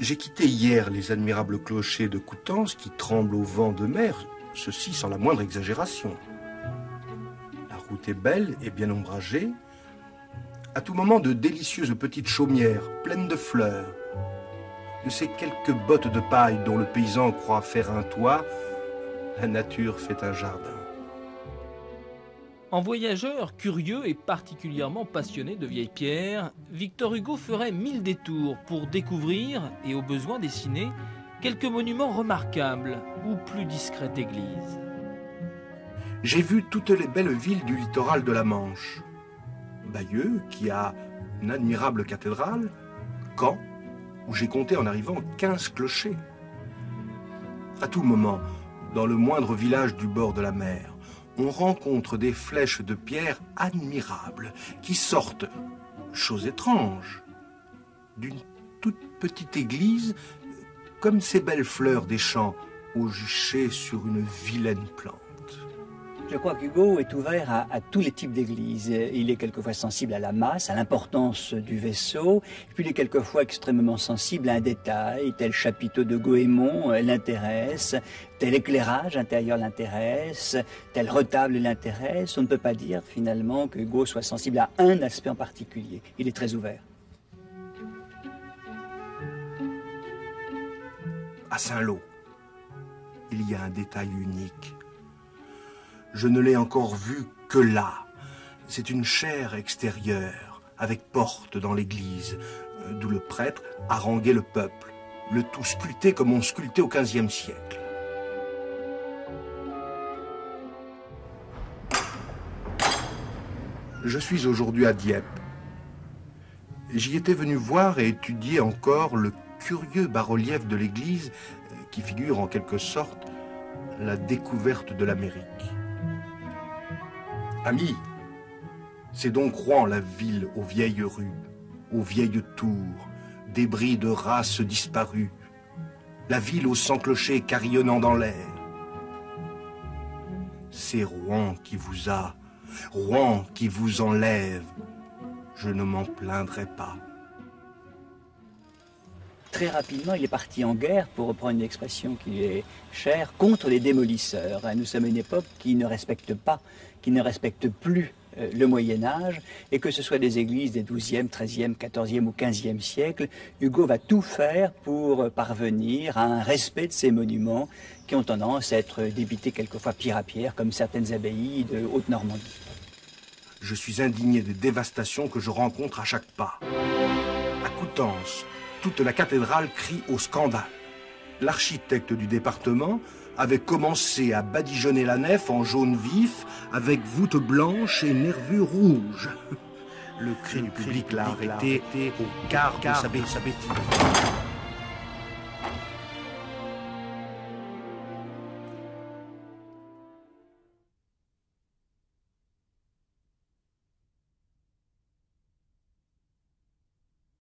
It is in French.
J'ai quitté hier les admirables clochers de Coutances qui tremblent au vent de mer, ceci sans la moindre exagération. La route est belle et bien ombragée. À tout moment, de délicieuses petites chaumières pleines de fleurs. De ces quelques bottes de paille dont le paysan croit faire un toit, la nature fait un jardin. En voyageur curieux et particulièrement passionné de vieilles pierres, Victor Hugo ferait 1000 détours pour découvrir et au besoin dessiner quelques monuments remarquables ou plus discrètes églises. J'ai vu toutes les belles villes du littoral de la Manche. Bayeux, qui a une admirable cathédrale, Caen, où j'ai compté en arrivant 15 clochers. À tout moment, dans le moindre village du bord de la mer, on rencontre des flèches de pierre admirables qui sortent, chose étrange, d'une toute petite église, comme ces belles fleurs des champs au juché sur une vilaine plante. Je crois qu'Hugo est ouvert à tous les types d'églises. Il est quelquefois sensible à la masse, à l'importance du vaisseau, et puis il est quelquefois extrêmement sensible à un détail, tel chapiteau de Goémon l'intéresse, tel éclairage intérieur l'intéresse, tel retable l'intéresse. On ne peut pas dire finalement que Hugo soit sensible à un aspect en particulier. Il est très ouvert. À Saint-Lô, il y a un détail unique. Je ne l'ai encore vu que là. C'est une chaire extérieure, avec porte dans l'église, d'où le prêtre haranguait le peuple, le tout sculpté comme on sculptait au XVe siècle. Je suis aujourd'hui à Dieppe. J'y étais venu voir et étudier encore le curieux bas-relief de l'église qui figure en quelque sorte la découverte de l'Amérique. Amis, c'est donc Rouen, la ville aux vieilles rues, aux vieilles tours, débris de races disparues, la ville aux 100 clochers carillonnant dans l'air. C'est Rouen qui vous a, Rouen qui vous enlève. Je ne m'en plaindrai pas. Très rapidement, il est parti en guerre, pour reprendre une expression qui est chère, contre les démolisseurs. Nous sommes à une époque qui ne respecte pas, qui ne respecte plus le Moyen-Âge, et que ce soit des églises des XIIe, XIIIe, XIVe ou XVe siècle, Hugo va tout faire pour parvenir à un respect de ces monuments qui ont tendance à être débités quelquefois pierre à pierre, comme certaines abbayes de Haute-Normandie. Je suis indigné des dévastations que je rencontre à chaque pas. À Coutances, toute la cathédrale crie au scandale. L'architecte du département avait commencé à badigeonner la nef en jaune vif avec voûte blanche et nervures rouges. Le cri du public l'a arrêté au quart de sa bêtise.